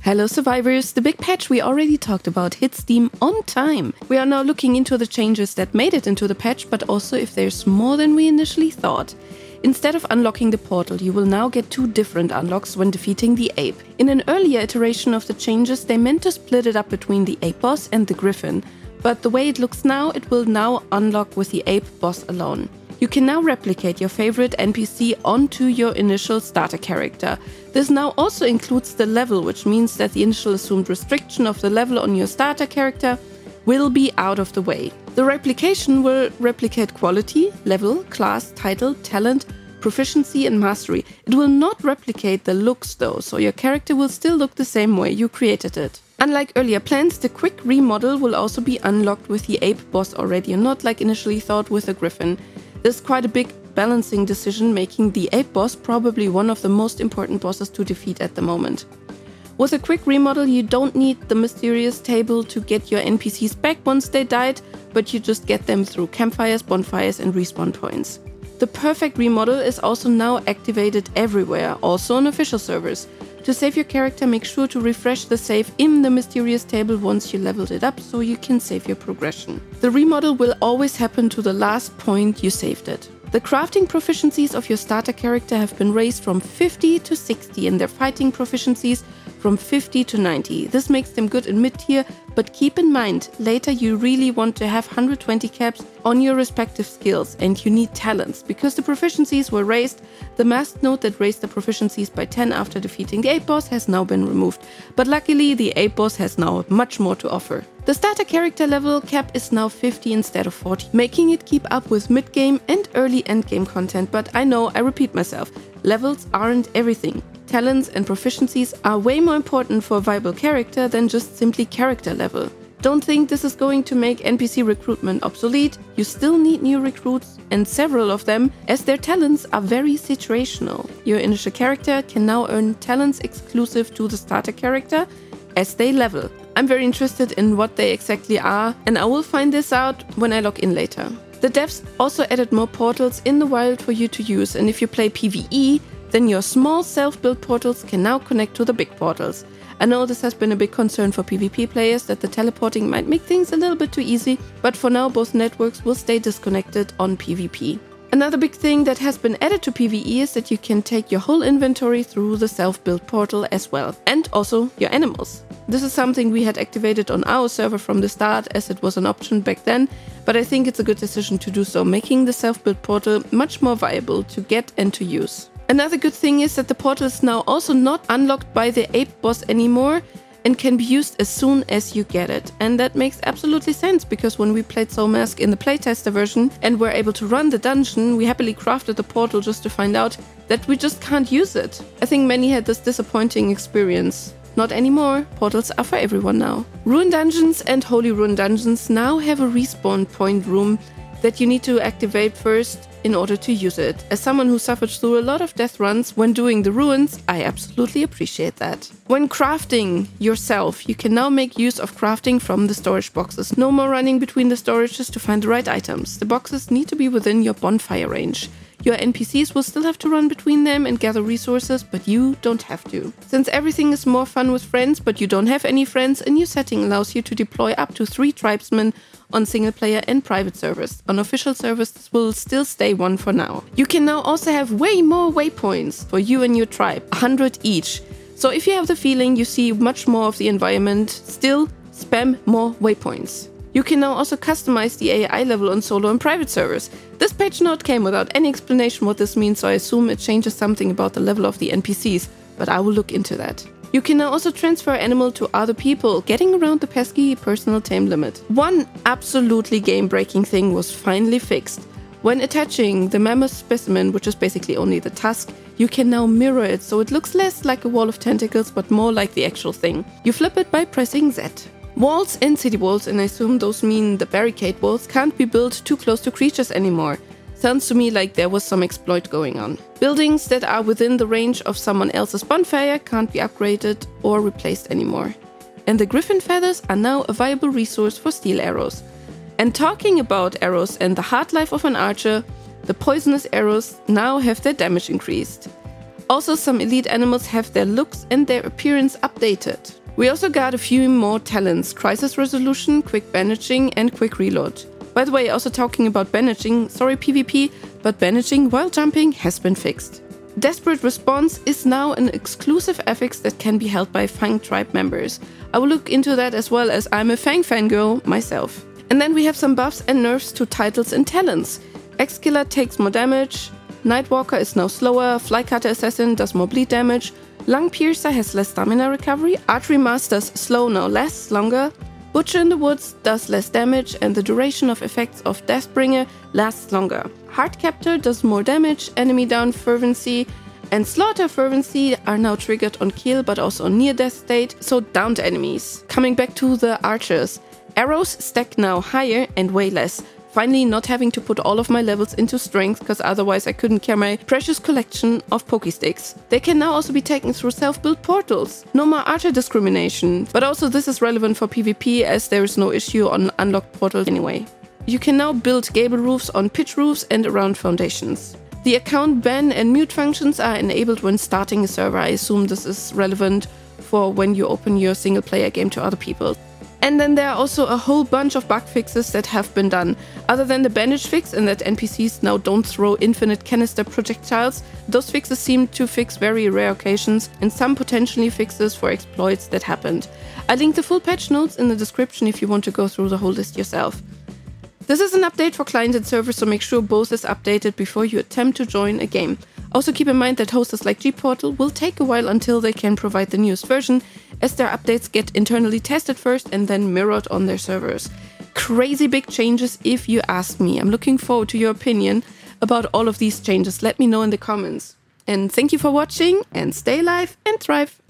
Hello survivors, the big patch we already talked about hit Steam on time. We are now looking into the changes that made it into the patch, but also if there's more than we initially thought. Instead of unlocking the portal, you will now get 2 different unlocks when defeating the ape. In an earlier iteration of the changes, they meant to split it up between the ape boss and the griffin, but the way it looks now, it will now unlock with the ape boss alone. You can now replicate your favorite NPC onto your initial starter character. This now also includes the level, which means that the initial assumed restriction of the level on your starter character will be out of the way. The replication will replicate quality, level, class, title, talent, proficiency and mastery. It will not replicate the looks though, so your character will still look the same way you created it. Unlike earlier plans, the quick remodel will also be unlocked with the ape boss already, and not like initially thought with the griffin. This is quite a big balancing decision, making the ape boss probably one of the most important bosses to defeat at the moment. With a quick remodel, you don't need the mysterious table to get your NPCs back once they died, but you just get them through campfires, bonfires and respawn points. The perfect remodel is also now activated everywhere, also on official servers. To save your character, make sure to refresh the save in the mysterious table once you leveled it up so you can save your progression. The remodel will always happen to the last point you saved it. The crafting proficiencies of your starter character have been raised from 50 to 60 and their fighting proficiencies from 50 to 90. This makes them good in mid-tier, but keep in mind, later you really want to have 120 caps on your respective skills and you need talents. Because the proficiencies were raised, the masked node that raised the proficiencies by 10 after defeating the ape boss has now been removed. But luckily, the ape boss has now much more to offer. The starter character level cap is now 50 instead of 40, making it keep up with mid-game and early endgame content, but I know I repeat myself, levels aren't everything. Talents and proficiencies are way more important for a viable character than just simply character level. Don't think this is going to make NPC recruitment obsolete, you still need new recruits, and several of them, as their talents are very situational. Your initial character can now earn talents exclusive to the starter character as they level. I'm very interested in what they exactly are, and I will find this out when I log in later. The devs also added more portals in the wild for you to use, and if you play PvE, then your small self-built portals can now connect to the big portals. I know this has been a big concern for PvP players, that the teleporting might make things a little bit too easy, but for now both networks will stay disconnected on PvP. Another big thing that has been added to PvE is that you can take your whole inventory through the self-built portal as well, and also your animals. This is something we had activated on our server from the start as it was an option back then, but I think it's a good decision to do so, making the self-built portal much more viable to get and to use. Another good thing is that the portal is now also not unlocked by the ape boss anymore and can be used as soon as you get it. And that makes absolutely sense, because when we played SOUMASK in the playtester version and were able to run the dungeon, we happily crafted the portal just to find out that we just can't use it. I think many had this disappointing experience. Not anymore, portals are for everyone now. Ruin dungeons and Holy Ruin dungeons now have a respawn point room that you need to activate first in order to use it. As someone who suffered through a lot of death runs when doing the ruins, I absolutely appreciate that. When crafting yourself, you can now make use of crafting from the storage boxes. No more running between the storages to find the right items. The boxes need to be within your bonfire range. Your NPCs will still have to run between them and gather resources, but you don't have to. Since everything is more fun with friends, but you don't have any friends, a new setting allows you to deploy up to 3 tribesmen on single player and private servers. On official servers, this will still stay 1 for now. You can now also have way more waypoints for you and your tribe, 100 each. So if you have the feeling you see much more of the environment, still spam more waypoints. You can now also customize the AI level on solo and private servers. This patch note came without any explanation what this means, so I assume it changes something about the level of the NPCs, but I will look into that. You can now also transfer animal to other people, getting around the pesky personal tame limit. One absolutely game-breaking thing was finally fixed. When attaching the mammoth specimen, which is basically only the tusk, you can now mirror it, so it looks less like a wall of tentacles, but more like the actual thing. You flip it by pressing Z. Walls and city walls, and I assume those mean the barricade walls, can't be built too close to creatures anymore. Sounds to me like there was some exploit going on. Buildings that are within the range of someone else's bonfire can't be upgraded or replaced anymore. And the griffin feathers are now a viable resource for steel arrows. And talking about arrows and the hard life of an archer, the poisonous arrows now have their damage increased. Also, some elite animals have their looks and their appearance updated. We also got a few more talents: crisis resolution, quick bandaging, and quick reload. By the way, also talking about bandaging, sorry PvP, but bandaging while jumping has been fixed. Desperate Response is now an exclusive affix that can be held by Fang tribe members. I will look into that as well, as I'm a Fang fangirl myself. And then we have some buffs and nerfs to titles and talents. X-Killer takes more damage, Nightwalker is now slower, Flycutter Assassin does more bleed damage, Lung Piercer has less stamina recovery, Archery Master's slow now lasts longer, Butcher in the Woods does less damage and the duration of effects of Deathbringer lasts longer. Heart Captor does more damage, Enemy Down Fervency and Slaughter Fervency are now triggered on kill but also on near death state, so downed enemies. Coming back to the archers. Arrows stack now higher and way less. Finally not having to put all of my levels into strength, because otherwise I couldn't carry my precious collection of Pokesticks. They can now also be taken through self-built portals. No more archer discrimination, but also this is relevant for PvP as there is no issue on unlocked portals anyway. You can now build gable roofs on pitch roofs and around foundations. The account ban and mute functions are enabled when starting a server. I assume this is relevant for when you open your single player game to other people. And then there are also a whole bunch of bug fixes that have been done. Other than the bandage fix and that NPCs now don't throw infinite canister projectiles, those fixes seem to fix very rare occasions and some potentially fixes for exploits that happened. I linked the full patch notes in the description if you want to go through the whole list yourself. This is an update for client and server, so make sure both is updated before you attempt to join a game. Also keep in mind that hosters like Gportal will take a while until they can provide the newest version, as their updates get internally tested first and then mirrored on their servers. Crazy big changes if you ask me. I'm looking forward to your opinion about all of these changes. Let me know in the comments. And thank you for watching, and stay alive and thrive!